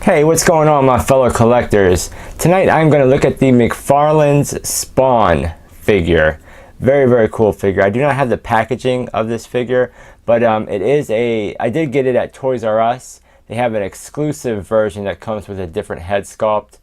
Hey, what's going on, my fellow collectors? Tonight I'm going to look at the Mcfarlane's Spawn figure. Very cool figure. I do not have the packaging of this figure, but I did get it at Toys R Us. They have an exclusive version that comes with a different head sculpt,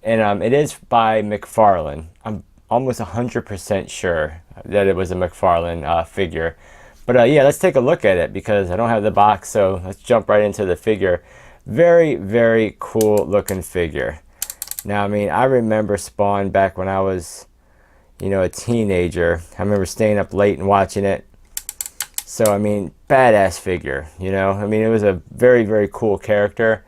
and it is by Mcfarlane. I'm almost 100% sure that it was a Mcfarlane figure. But yeah, let's take a look at it because I don't have the box, so let's jump right into the figure. Very cool looking figure. Now, I mean, I remember Spawn back when I was, a teenager. I remember staying up late and watching it. So, I mean, badass figure, I mean, it was a very cool character,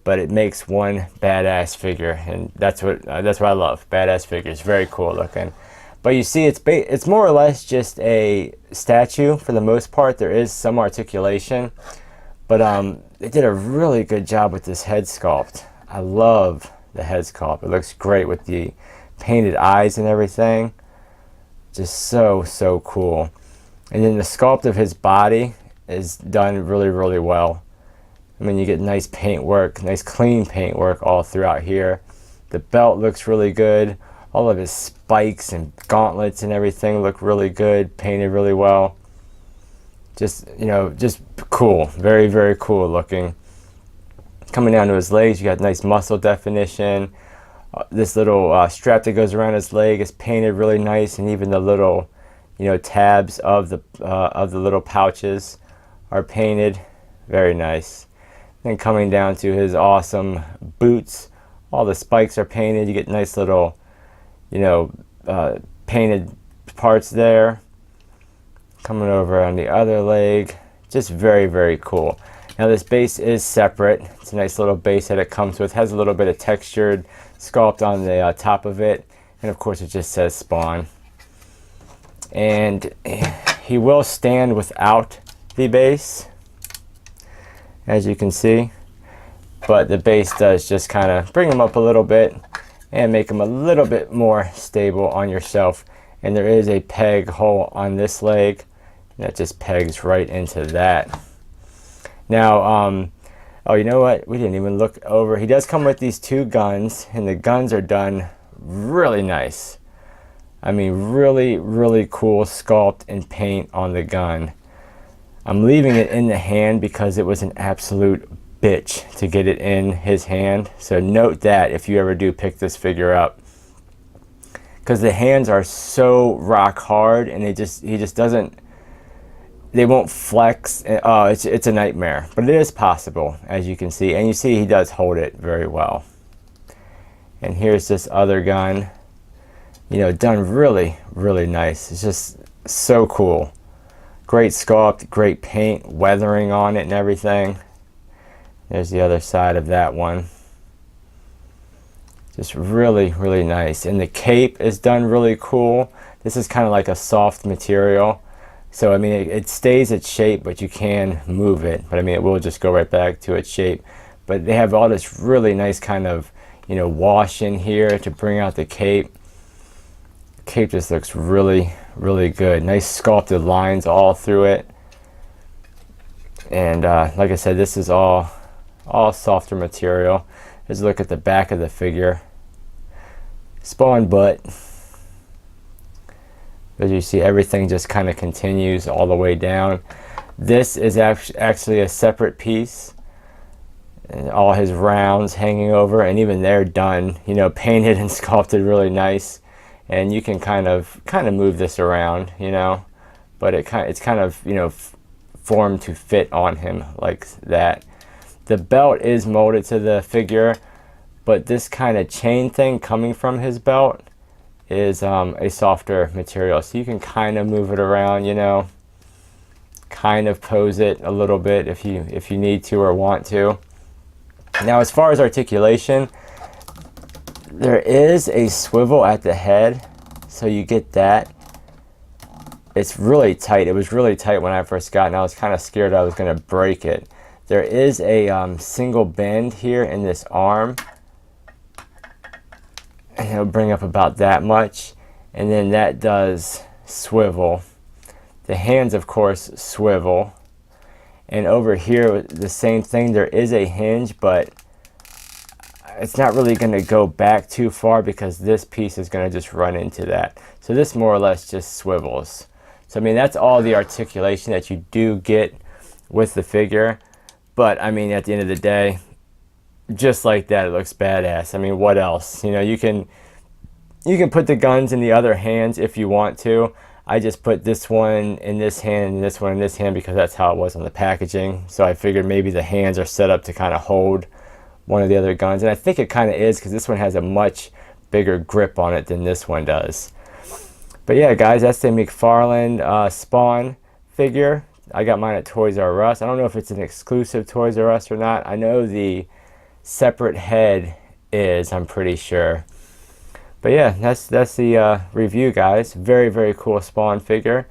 but it makes one badass figure, and that's what I love. Badass figures, very cool looking. But you see, it's more or less just a statue for the most part. There is some articulation, but they did a really good job with this head sculpt. I love the head sculpt. It looks great with the painted eyes and everything. Just so cool. And then the sculpt of his body is done really well. I mean, you get nice paint work, nice clean paint work all throughout here. The belt looks really good. All of his spikes and gauntlets and everything look really good, painted really well. Just cool. Very cool looking. Coming down to his legs, you got nice muscle definition. This little strap that goes around his leg is painted really nice, and even the little, tabs of the little pouches are painted. Very nice. Then coming down to his awesome boots, all the spikes are painted. You get nice little, painted parts there. Coming over on the other leg, just very cool. Now this base is separate. It's a nice little base that it comes with. Has a little bit of textured sculpt on the top of it, and of course it just says Spawn. And he will stand without the base, as you can see, but the base does just kind of bring him up a little bit and make him a little bit more stable on your shelf. And there is a peg hole on this leg that just pegs right into that. Now, oh, you know what? We didn't even look over. He does come with these two guns, and the guns are done really nice. I mean, really cool sculpt and paint on the gun. I'm leaving it in the hand because it was an absolute bitch to get it in his hand. So note that if you ever do pick this figure up, because the hands are so rock hard, and he just doesn't. They won't flex. Oh, it's a nightmare, but it is possible, as you can see. And you see he does hold it very well. And here's this other gun, done really nice. It's just so cool. Great sculpt, great paint, weathering on it and everything. There's the other side of that one. Just really nice. And the cape is done really cool. This is kind of like a soft material. So, I mean, it stays its shape, but you can move it. But, I mean, it will just go right back to its shape. But they have all this really nice kind of, wash in here to bring out the cape. The cape just looks really good. Nice sculpted lines all through it. And, like I said, this is all softer material. Let's look at the back of the figure. Spawn butt. As you see, everything just kind of continues all the way down. This is actually a separate piece, and all his rounds hanging over, and even they're done, painted and sculpted really nice. And you can kind of move this around, but it's kind of formed to fit on him like that. The belt is molded to the figure, but this kind of chain thing coming from his belt is a softer material, so you can kind of move it around, kind of pose it a little bit if you need to or want to. Now, as far as articulation, there is a swivel at the head, so you get that. It's really tight. It was really tight when I first got it, and I was kind of scared I was going to break it. There is a single bend here in this arm, and it'll bring up about that much, and then that does swivel. The hands, of course, swivel, and over here the same thing. There is a hinge, but it's not really going to go back too far because this piece is going to just run into that. So this more or less just swivels. So I mean, that's all the articulation that you do get with the figure. But I mean, at the end of the day, just like that, it looks badass. I mean, what else? You know, you can put the guns in the other hands if you want to. I just put this one in this hand and this one in this hand because that's how it was on the packaging. So I figured maybe the hands are set up to kind of hold one of the other guns, and I think it kind of is because this one has a much bigger grip on it than this one does. But yeah, guys, that's the Mcfarlane Spawn figure. I got mine at Toys R Us. I don't know if it's an exclusive Toys R Us or not. I know the separate head is, I'm pretty sure. But yeah, that's the review, guys. Very, very cool Spawn figure.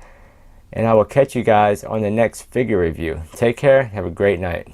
And I will catch you guys on the next figure review. Take care. Have a great night.